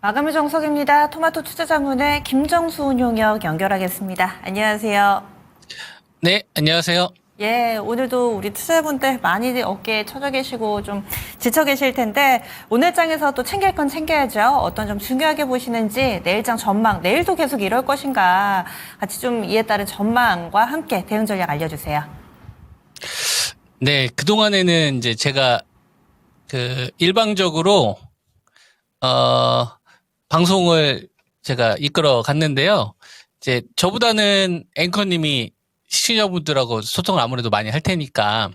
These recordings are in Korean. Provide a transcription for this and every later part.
마감의 정석입니다. 토마토 투자자문의 김정수 운용역 연결하겠습니다. 안녕하세요. 네, 안녕하세요. 예, 오늘도 우리 투자자분들 많이 어깨에 쳐져 계시고 좀 지쳐 계실 텐데 오늘 장에서 또 챙길 건 챙겨야죠. 어떤 점 중요하게 보시는지 내일장 전망, 내일도 계속 이럴 것인가 같이 좀 이에 따른 전망과 함께 대응 전략 알려주세요. 네, 그동안에는 이제 제가 일방적으로 방송을 제가 이끌어 갔는데요. 이제 저보다는 앵커님이 시청자분들하고 소통을 아무래도 많이 할 테니까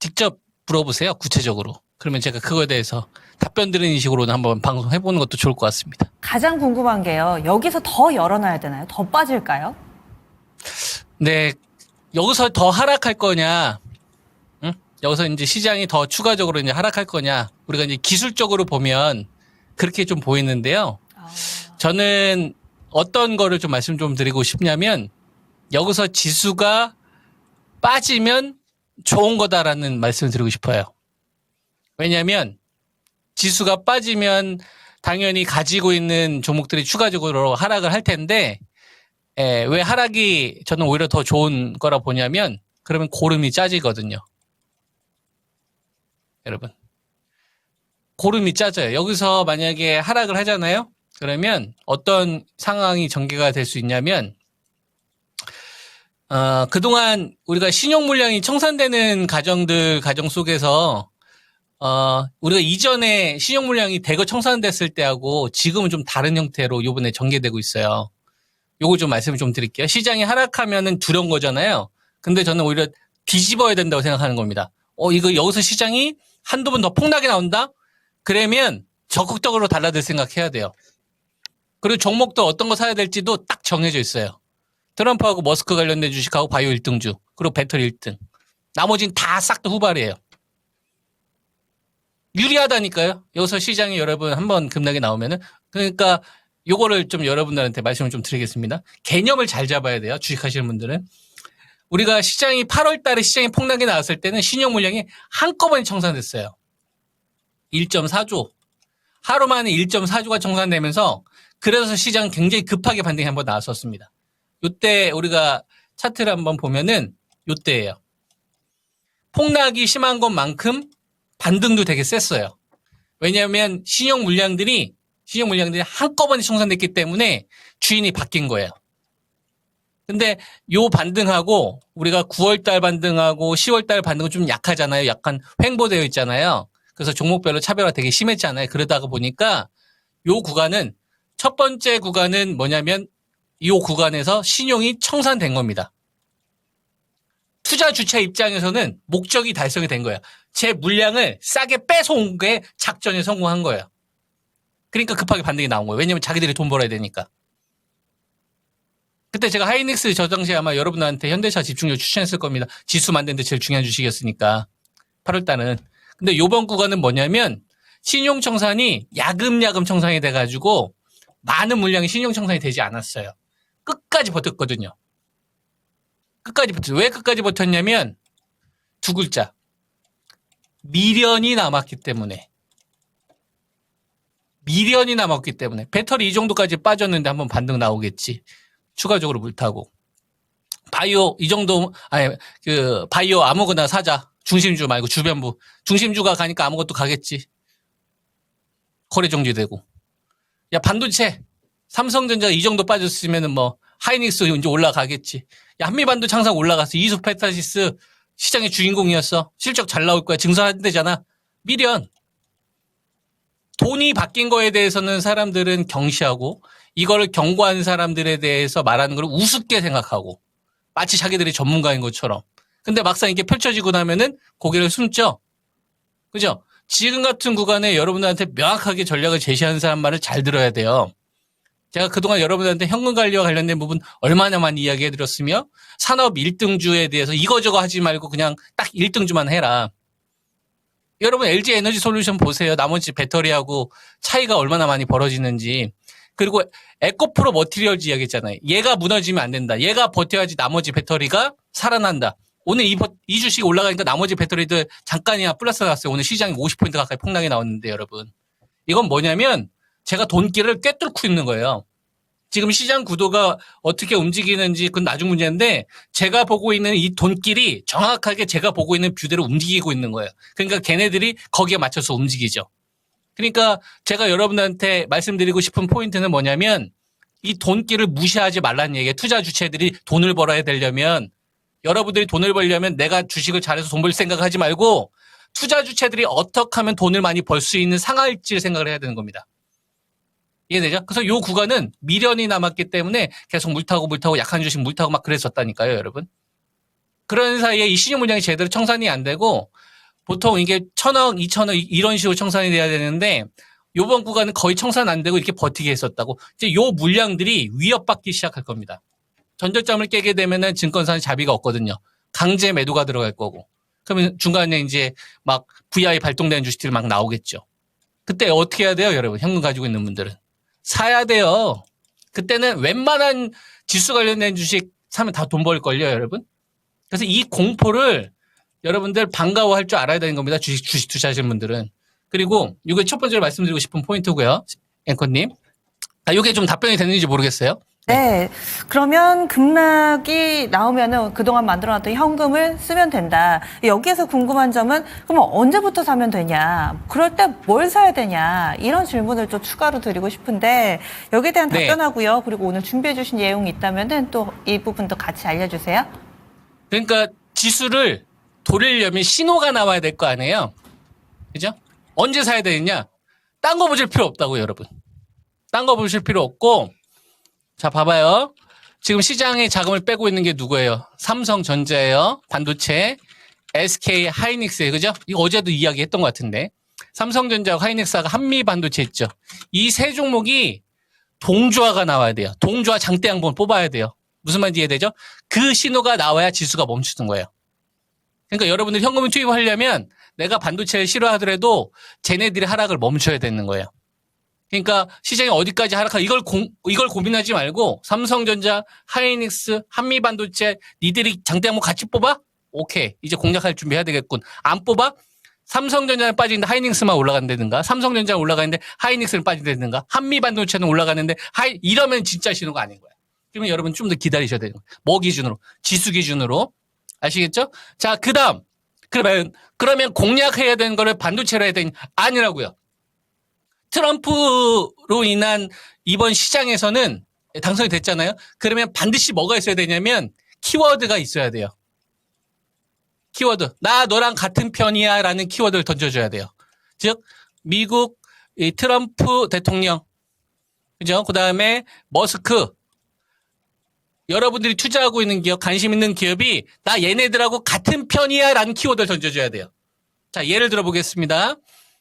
직접 물어보세요. 구체적으로. 그러면 제가 그거에 대해서 답변 드리는 식으로는 한번 방송해보는 것도 좋을 것 같습니다. 가장 궁금한 게요. 여기서 더 열어놔야 되나요? 더 빠질까요? 네, 여기서 더 하락할 거냐, 응? 여기서 이제 시장이 더 추가적으로 이제 하락할 거냐, 우리가 이제 기술적으로 보면 그렇게 좀 보이는데요. 저는 어떤 거를 좀 말씀 좀 드리고 싶냐면, 여기서 지수가 빠지면 좋은 거다라는 말씀을 드리고 싶어요. 왜냐하면 지수가 빠지면 당연히 가지고 있는 종목들이 추가적으로 하락을 할 텐데, 왜 하락이 저는 오히려 더 좋은 거라 보냐면, 그러면 고름이 짜지거든요. 여러분. 고름이 짜져요. 여기서 만약에 하락을 하잖아요? 그러면 어떤 상황이 전개가 될 수 있냐면, 그동안 우리가 신용 물량이 청산되는 가정 속에서, 우리가 이전에 신용 물량이 대거 청산됐을 때하고 지금은 좀 다른 형태로 요번에 전개되고 있어요. 요거 좀 말씀을 좀 드릴게요. 시장이 하락하면은 두려운 거잖아요. 근데 저는 오히려 뒤집어야 된다고 생각하는 겁니다. 이거 여기서 시장이 한두 번 더 폭락이 나온다? 그러면 적극적으로 달라들 생각해야 돼요. 그리고 종목도 어떤 거 사야 될지도 딱 정해져 있어요. 트럼프하고 머스크 관련된 주식하고 바이오 1등주, 그리고 배터리 1등. 나머지는 다 싹 다 후발이에요. 유리하다니까요. 여기서 시장이 여러분 한번 급락이 나오면은. 그러니까 요거를 좀 여러분들한테 말씀을 좀 드리겠습니다. 개념을 잘 잡아야 돼요. 주식하시는 분들은. 우리가 시장이 8월 달에 시장이 폭락이 나왔을 때는 신용 물량이 한꺼번에 청산됐어요. 1.4조. 하루 만에 1.4조가 청산되면서 그래서 시장 굉장히 급하게 반등이 한번 나왔었습니다. 요때 우리가 차트를 한번 보면은 요때예요. 폭락이 심한 것만큼 반등도 되게 셌어요. 왜냐하면 신용 물량들이 한꺼번에 청산됐기 때문에 주인이 바뀐 거예요. 근데 요 반등하고 우리가 9월달 반등하고 10월달 반등은 좀 약하잖아요. 약간 횡보되어 있잖아요. 그래서 종목별로 차별화 되게 심했잖아요. 그러다가 보니까 요 구간은 첫 번째 구간은 뭐냐면 이 구간에서 신용이 청산된 겁니다. 투자 주체 입장에서는 목적이 달성이 된 거예요. 제 물량을 싸게 뺏어온 게 작전에 성공한 거예요. 그러니까 급하게 반등이 나온 거예요. 왜냐면 자기들이 돈 벌어야 되니까. 그때 제가 하이닉스 저 당시에 아마 여러분한테 현대차 집중력 추천했을 겁니다. 지수 만드는데 제일 중요한 주식이었으니까. 8월달은. 근데 요번 구간은 뭐냐면 신용 청산이 야금야금 청산이 돼가지고 많은 물량이 신용 청산이 되지 않았어요. 끝까지 버텼거든요. 끝까지 버텼어요. 왜 끝까지 버텼냐면 두 글자. 미련이 남았기 때문에. 미련이 남았기 때문에. 배터리 이 정도까지 빠졌는데 한번 반등 나오겠지. 추가적으로 물타고. 바이오 이 정도 바이오 아무거나 사자. 중심주 말고 주변부. 중심주가 가니까 아무것도 가겠지. 거래 정지되고. 야, 반도체 삼성전자 이 정도 빠졌으면은 뭐 하이닉스 이제 올라가겠지. 야, 한미반도 항상 올라갔어. 이수페타시스 시장의 주인공이었어. 실적 잘 나올 거야. 증설한대잖아. 미련. 돈이 바뀐 거에 대해서는 사람들은 경시하고 이거를 경고하는 사람들에 대해서 말하는 걸 우습게 생각하고 마치 자기들이 전문가인 것처럼. 근데 막상 이게 펼쳐지고 나면은 고개를 숨죠. 그죠? 지금 같은 구간에 여러분들한테 명확하게 전략을 제시하는 사람 말을 잘 들어야 돼요. 제가 그동안 여러분들한테 현금 관리와 관련된 부분 얼마나 많이 이야기해드렸으며 산업 1등주에 대해서 이거저거 하지 말고 그냥 딱 1등주만 해라. 여러분 LG 에너지 솔루션 보세요. 나머지 배터리하고 차이가 얼마나 많이 벌어지는지. 그리고 에코프로 머티리얼즈 이야기했잖아요. 얘가 무너지면 안 된다. 얘가 버텨야지 나머지 배터리가 살아난다. 오늘 이 주식이 올라가니까 나머지 배터리들 잠깐이나 플러스 나왔어요. 오늘 시장이 50포인트 가까이 폭락이 나왔는데 여러분. 이건 뭐냐면 제가 돈길을 꿰뚫고 있는 거예요. 지금 시장 구도가 어떻게 움직이는지 그건 나중 문제인데 제가 보고 있는 이 돈길이 정확하게 제가 보고 있는 뷰대로 움직이고 있는 거예요. 그러니까 걔네들이 거기에 맞춰서 움직이죠. 그러니까 제가 여러분한테 말씀드리고 싶은 포인트는 뭐냐면 이 돈길을 무시하지 말라는 얘기예요. 투자 주체들이 돈을 벌어야 되려면 여러분들이 돈을 벌려면 내가 주식을 잘해서 돈 벌 생각을 하지 말고 투자 주체들이 어떻게 하면 돈을 많이 벌 수 있는 상할지를 생각을 해야 되는 겁니다. 이해되죠? 그래서 요 구간은 미련이 남았기 때문에 계속 물타고 약한 주식 물타고 막 그랬었다니까요, 여러분. 그런 사이에 이 신용 물량이 제대로 청산이 안 되고 보통 이게 1,000억, 2,000억 이런 식으로 청산이 돼야 되는데 요번 구간은 거의 청산 안 되고 이렇게 버티게 했었다고. 이제 요 물량들이 위협받기 시작할 겁니다. 전저점을 깨게 되면은 증권사는 자비가 없거든요. 강제 매도가 들어갈 거고. 그러면 중간에 이제 막 VI 발동되는 주식들이 막 나오겠죠. 그때 어떻게 해야 돼요, 여러분? 현금 가지고 있는 분들은. 사야 돼요. 그때는 웬만한 지수 관련된 주식 사면 다 돈 벌걸요, 여러분. 그래서 이 공포를 여러분들 반가워할 줄 알아야 되는 겁니다. 주식 투자하시는 분들은. 그리고 이게 첫 번째로 말씀드리고 싶은 포인트고요. 앵커님. 이게 좀 답변이 됐는지 모르겠어요. 네. 그러면 급락이 나오면은 그동안 만들어놨던 현금을 쓰면 된다. 여기에서 궁금한 점은 그럼 언제부터 사면 되냐? 그럴 때 뭘 사야 되냐? 이런 질문을 좀 추가로 드리고 싶은데 여기에 대한 네. 답변하고요. 그리고 오늘 준비해 주신 내용이 있다면은 또 이 부분도 같이 알려주세요. 그러니까 지수를 돌리려면 신호가 나와야 될 거 아니에요. 그죠? 언제 사야 되느냐? 딴 거 보실 필요 없다고, 여러분. 딴 거 보실 필요 없고 자, 봐봐요. 지금 시장에 자금을 빼고 있는 게 누구예요? 삼성전자예요. 반도체, SK 하이닉스예요. 그죠? 이거 어제도 이야기했던 것 같은데. 삼성전자와 하이닉스가 한미 반도체 있죠. 이 세 종목이 동조화가 나와야 돼요. 동조화 장대 양봉을 뽑아야 돼요. 무슨 말인지 이해되죠? 그 신호가 나와야 지수가 멈추는 거예요. 그러니까 여러분들 현금을 투입하려면 내가 반도체를 싫어하더라도 쟤네들의 하락을 멈춰야 되는 거예요. 그러니까 시장이 어디까지 하락하 이걸 고민하지 말고 삼성전자, 하이닉스, 한미반도체 니들이 장대 한번 같이 뽑아? 오케이. 이제 공략할 준비해야 되겠군. 안 뽑아? 삼성전자는 빠지는데 하이닉스만 올라간다든가 삼성전자는 올라가는데 하이닉스는 빠진다든가 한미반도체는 올라가는데 이러면 진짜 신호가 아닌 거야. 그러면 여러분 좀 더 기다리셔야 돼요. 뭐 기준으로? 지수 기준으로. 아시겠죠? 자, 그다음. 그러면 공략해야 되는 거를 반도체로 해야 되는 아니라고요. 트럼프로 인한 이번 시장에서는 당선이 됐잖아요. 그러면 반드시 뭐가 있어야 되냐면 키워드가 있어야 돼요. 키워드. 나 너랑 같은 편이야 라는 키워드를 던져줘야 돼요. 즉 미국 이 트럼프 대통령 그죠? 그 다음에 머스크 여러분들이 투자하고 있는 기업 관심 있는 기업이 나 얘네들하고 같은 편이야 라는 키워드를 던져줘야 돼요. 자 예를 들어보겠습니다.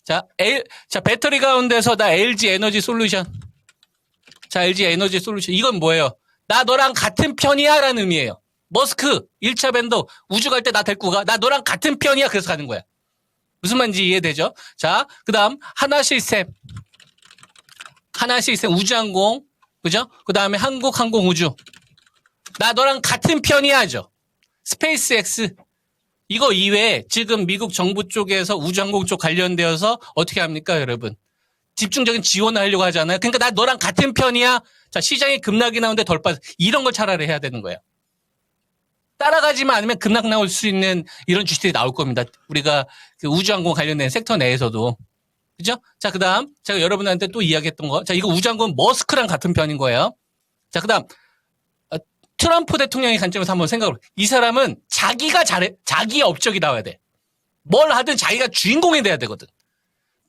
자, 배터리 가운데서 나 LG 에너지 솔루션. 자, LG 에너지 솔루션. 이건 뭐예요? 나 너랑 같은 편이야 라는 의미예요. 머스크, 1차 밴더, 우주 갈 때 나 데리고 가. 나 너랑 같은 편이야. 그래서 가는 거야. 무슨 말인지 이해되죠? 자, 그 다음, 하나시스템 우주항공. 그죠? 그 다음에 한국항공우주. 나 너랑 같은 편이야 하죠. 스페이스X. 이거 이외에 지금 미국 정부 쪽에서 우주항공 쪽 관련되어서 어떻게 합니까, 여러분? 집중적인 지원을 하려고 하잖아요. 그러니까 나 너랑 같은 편이야. 자, 시장에 급락이 나오는데 덜 빠져. 이런 걸 차라리 해야 되는 거예요. 따라가지만 않으면 급락 나올 수 있는 이런 주식들이 나올 겁니다. 우리가 그 우주항공 관련된 섹터 내에서도. 그죠? 자, 그 다음. 제가 여러분한테 또 이야기했던 거. 자, 이거 우주항공 머스크랑 같은 편인 거예요. 자, 그 다음. 트럼프 대통령의 관점에서 한번 생각을 해요. 이 사람은 자기가 잘해, 자기의 업적이 나와야 돼. 뭘 하든 자기가 주인공이 돼야 되거든.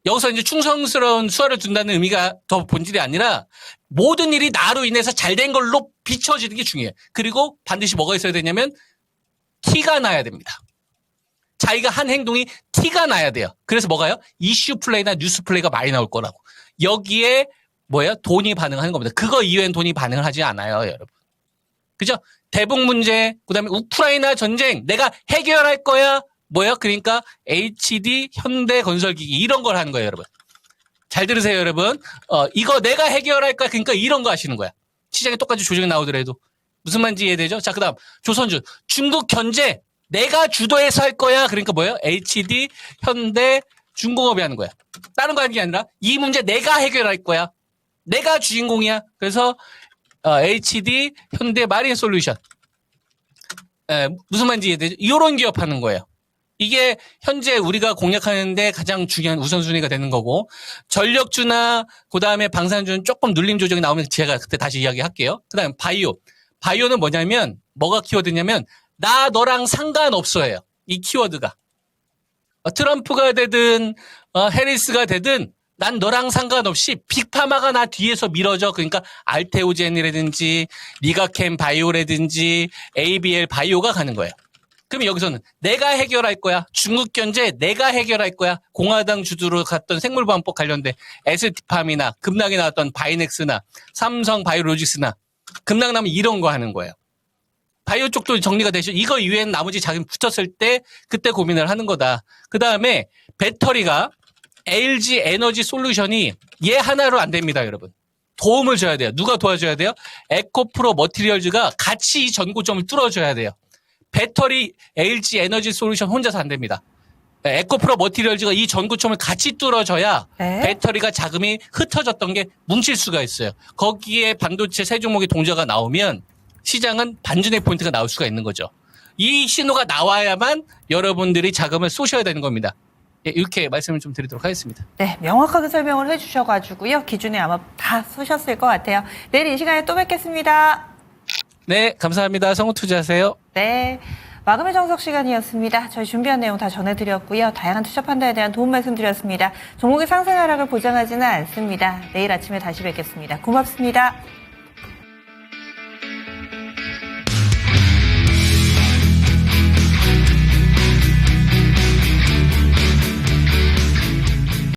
여기서 이제 충성스러운 수화를 둔다는 의미가 더 본질이 아니라 모든 일이 나로 인해서 잘된 걸로 비춰지는 게 중요해요. 그리고 반드시 뭐가 있어야 되냐면 티가 나야 됩니다. 자기가 한 행동이 티가 나야 돼요. 그래서 뭐가요? 이슈 플레이나 뉴스 플레이가 많이 나올 거라고. 여기에 뭐예요? 돈이 반응하는 겁니다. 그거 이외엔 돈이 반응을 하지 않아요, 여러분. 그죠? 대북 문제, 그 다음에 우크라이나 전쟁, 내가 해결할 거야. 뭐야? 그러니까 HD 현대건설기기 이런 걸 하는 거예요, 여러분. 잘 들으세요, 여러분. 이거 내가 해결할 거야. 그러니까 이런 거 하시는 거야. 시장에 똑같이 조정이 나오더라도. 무슨 말인지 이해되죠? 자, 그 다음 조선주. 중국 견제 내가 주도해서 할 거야. 그러니까 뭐예요? HD 현대 중공업이 하는 거야. 다른 거 하는 게 아니라 이 문제 내가 해결할 거야. 내가 주인공이야. 그래서 HD 현대 마린 솔루션. 무슨 말인지 이해되죠? 이런 기업 하는 거예요. 이게 현재 우리가 공략하는데 가장 중요한 우선순위가 되는 거고, 전력주나 그다음에 방산주는 조금 눌림 조정이 나오면 제가 그때 다시 이야기할게요. 그다음 바이오. 바이오는 뭐냐면 뭐가 키워드냐면 나 너랑 상관없어예요. 이 키워드가. 트럼프가 되든 해리스가 되든 난 너랑 상관없이 빅파마가 나 뒤에서 밀어줘. 그러니까 알테오젠이라든지 리가캠 바이오라든지 ABL 바이오가 가는 거예요. 그럼 여기서는 내가 해결할 거야. 중국 견제 내가 해결할 거야. 공화당 주도로 갔던 생물보안법 관련된 ST팜이나 급락이 나왔던 바이넥스나 삼성 바이오로직스나 급락 나면 이런 거 하는 거예요. 바이오 쪽도 정리가 되죠. 이거 이외에는 나머지 자금 붙었을 때 그때 고민을 하는 거다. 그 다음에 배터리가 LG 에너지 솔루션이 얘 하나로 안 됩니다, 여러분. 도움을 줘야 돼요. 누가 도와줘야 돼요? 에코프로 머티리얼즈가 같이 이 전고점을 뚫어줘야 돼요. 배터리 LG 에너지 솔루션 혼자서 안 됩니다. 에코프로 머티리얼즈가 이 전고점을 같이 뚫어줘야 네. 배터리가 자금이 흩어졌던 게 뭉칠 수가 있어요. 거기에 반도체 세 종목의 동자가 나오면 시장은 반전의 포인트가 나올 수가 있는 거죠. 이 신호가 나와야만 여러분들이 자금을 쏘셔야 되는 겁니다. 이렇게 말씀을 좀 드리도록 하겠습니다. 네, 명확하게 설명을 해주셔가지고요. 기준에 아마 다 쏘셨을 것 같아요. 내일 이 시간에 또 뵙겠습니다. 네, 감사합니다. 성우 투자하세요. 네. 마감의 정석 시간이었습니다. 저희 준비한 내용 다 전해드렸고요. 다양한 투자 판단에 대한 도움 말씀드렸습니다. 종목의 상승 하락을 보장하지는 않습니다. 내일 아침에 다시 뵙겠습니다. 고맙습니다.